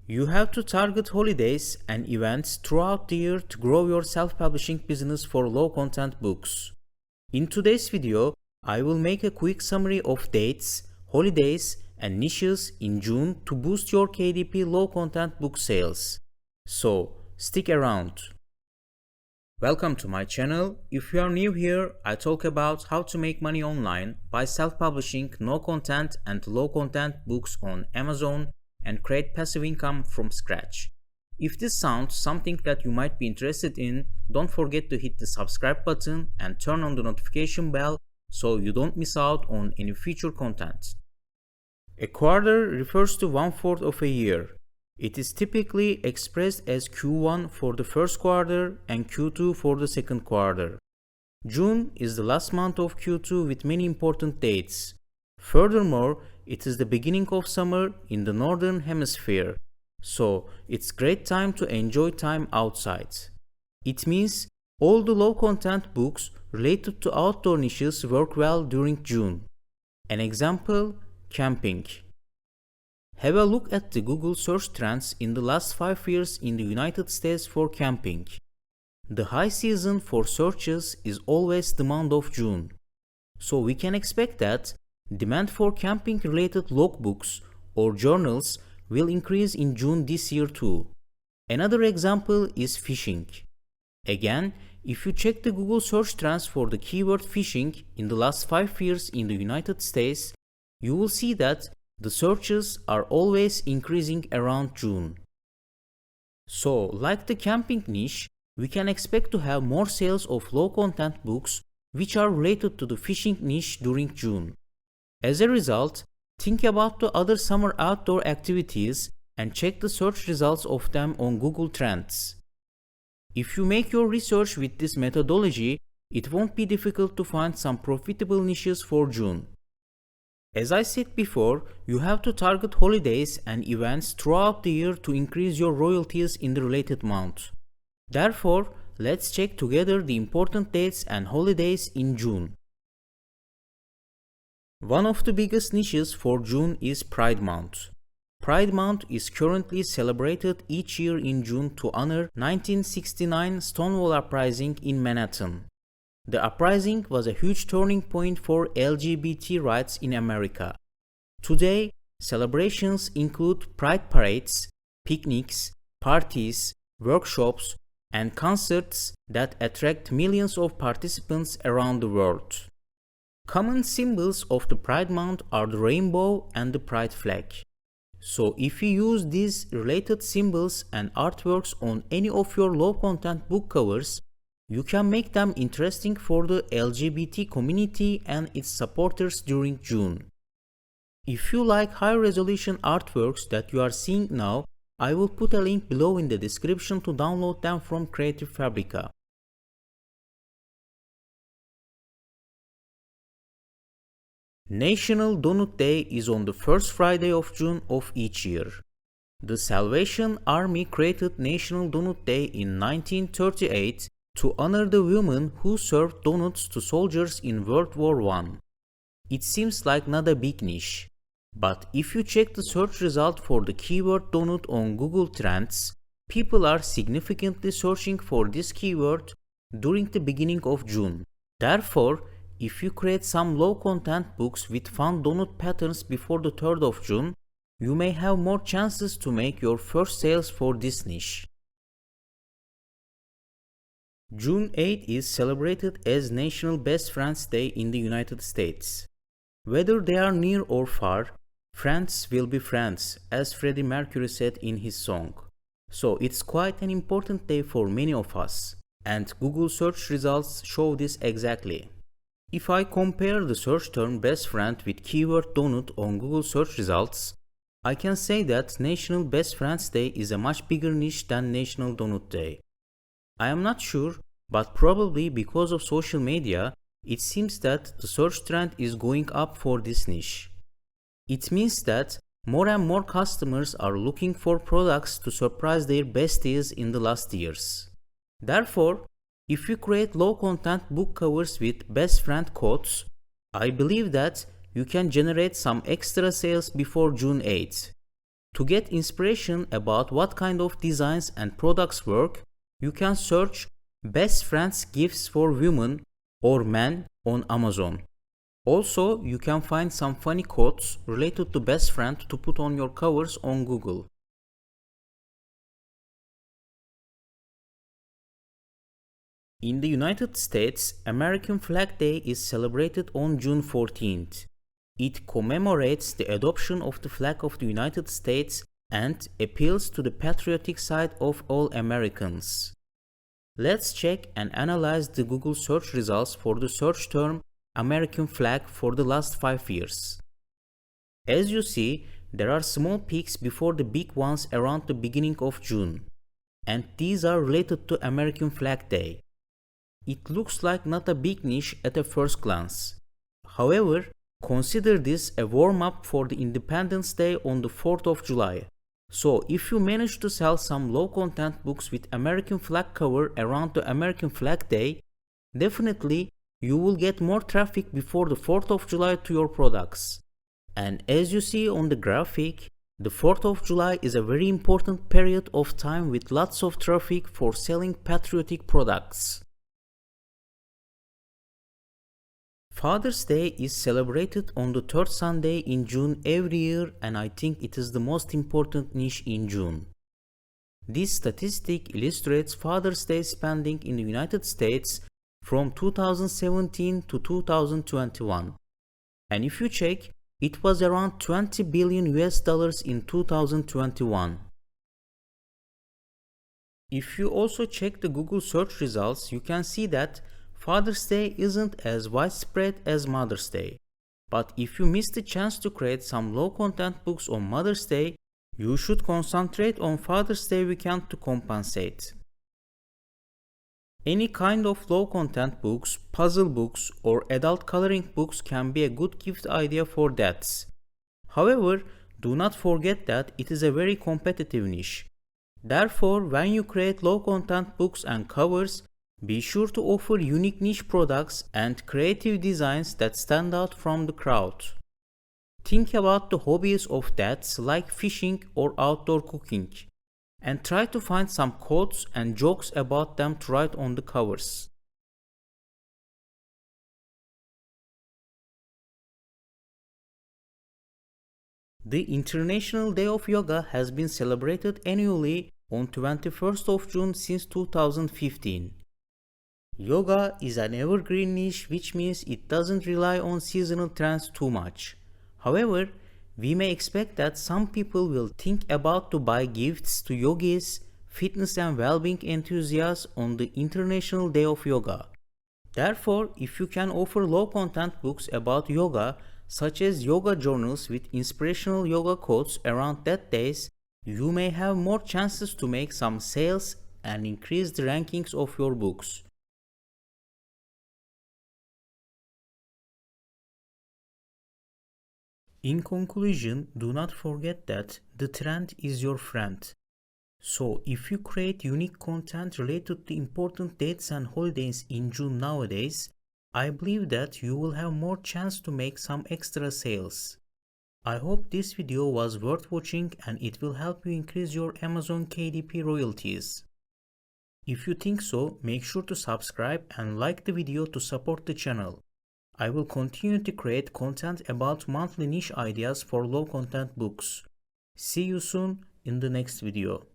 You have to target holidays and events throughout the year to grow your self-publishing business for low-content books. In today's video, I will make a quick summary of dates, holidays, and niches in June to boost your KDP low-content book sales. So, stick around. Welcome to my channel. If you are new here, I talk about how to make money online by self-publishing no-content and low-content books on Amazon and create passive income from scratch. If this sounds something that you might be interested in, don't forget to hit the subscribe button and turn on the notification bell so you don't miss out on any future content. A quarter refers to 1/4 of a year. It is typically expressed as Q1 for the first quarter and Q2 for the second quarter. June is the last month of Q2 with many important dates. Furthermore, it is the beginning of summer in the northern hemisphere, so it's great time to enjoy time outside. It means all the low-content books related to outdoor niches work well during June. An example, camping. Have a look at the Google search trends in the last 5 years in the United States for camping. The high season for searches is always the month of June. So we can expect that demand for camping-related logbooks or journals will increase in June this year too. Another example is fishing. Again, if you check the Google search trends for the keyword fishing in the last 5 years in the United States, you will see that the searches are always increasing around June. So, like the camping niche, we can expect to have more sales of low-content books which are related to the fishing niche during June. As a result, think about the other summer outdoor activities and check the search results of them on Google Trends. If you make your research with this methodology, it won't be difficult to find some profitable niches for June. As I said before, you have to target holidays and events throughout the year to increase your royalties in the related month. Therefore, let's check together the important dates and holidays in June. One of the biggest niches for June is Pride Month. Pride Month is currently celebrated each year in June to honor 1969 Stonewall Uprising in Manhattan. The uprising was a huge turning point for LGBT rights in America. Today, celebrations include pride parades, picnics, parties, workshops, and concerts that attract millions of participants around the world. Common symbols of the Pride Month are the rainbow and the pride flag. So if you use these related symbols and artworks on any of your low-content book covers, you can make them interesting for the LGBT community and its supporters during June. If you like high-resolution artworks that you are seeing now, I will put a link below in the description to download them from Creative Fabrica. National Doughnut Day is on the first Friday of June of each year. The Salvation Army created National Doughnut Day in 1938 to honor the women who served doughnuts to soldiers in World War I. It seems like not a big niche, but if you check the search result for the keyword doughnut on Google Trends, people are significantly searching for this keyword during the beginning of June. Therefore, if you create some low-content books with fun donut patterns before the 3rd of June, you may have more chances to make your first sales for this niche. June 8 is celebrated as National Best Friends Day in the United States. Whether they are near or far, friends will be friends, as Freddie Mercury said in his song. So it's quite an important day for many of us, and Google search results show this exactly. If I compare the search term best friend with keyword donut on Google search results, I can say that National Best Friends Day is a much bigger niche than National Doughnut Day. I am not sure, but probably because of social media, it seems that the search trend is going up for this niche. It means that more and more customers are looking for products to surprise their besties in the last years. Therefore, if you create low-content book covers with best friend quotes, I believe that you can generate some extra sales before June 8th. To get inspiration about what kind of designs and products work, you can search Best Friends Gifts for Women or Men on Amazon. Also, you can find some funny quotes related to best friend to put on your covers on Google. In the United States, American Flag Day is celebrated on June 14th. It commemorates the adoption of the flag of the United States and appeals to the patriotic side of all Americans. Let's check and analyze the Google search results for the search term American flag for the last 5 years. As you see, there are small peaks before the big ones around the beginning of June, and these are related to American Flag Day. It looks like not a big niche at a first glance. However, consider this a warm-up for the Independence Day on the 4th of July. So if you manage to sell some low-content books with American flag cover around the American Flag Day, definitely you will get more traffic before the 4th of July to your products. And as you see on the graphic, the 4th of July is a very important period of time with lots of traffic for selling patriotic products. Father's Day is celebrated on the third Sunday in June every year, and I think it is the most important niche in June. This statistic illustrates Father's Day spending in the United States from 2017 to 2021. And if you check, it was around 20 billion US dollars in 2021. If you also check the Google search results, you can see that Father's Day isn't as widespread as Mother's Day. But if you miss the chance to create some low-content books on Mother's Day, you should concentrate on Father's Day weekend to compensate. Any kind of low-content books, puzzle books, or adult coloring books can be a good gift idea for dads. However, do not forget that it is a very competitive niche. Therefore, when you create low-content books and covers, be sure to offer unique niche products and creative designs that stand out from the crowd. Think about the hobbies of dads like fishing or outdoor cooking, and try to find some quotes and jokes about them to write on the covers. The International Day of Yoga has been celebrated annually on 21st of June since 2015. Yoga is an evergreen niche, which means it doesn't rely on seasonal trends too much. However, we may expect that some people will think about to buy gifts to yogis, fitness and well-being enthusiasts on the International Day of Yoga. Therefore, if you can offer low-content books about yoga, such as yoga journals with inspirational yoga quotes around that days, you may have more chances to make some sales and increase the rankings of your books. In conclusion, do not forget that the trend is your friend. So if you create unique content related to important dates and holidays in June nowadays, I believe that you will have more chance to make some extra sales. I hope this video was worth watching and it will help you increase your Amazon KDP royalties. If you think so, make sure to subscribe and like the video to support the channel. I will continue to create content about monthly niche ideas for low content books. See you soon in the next video.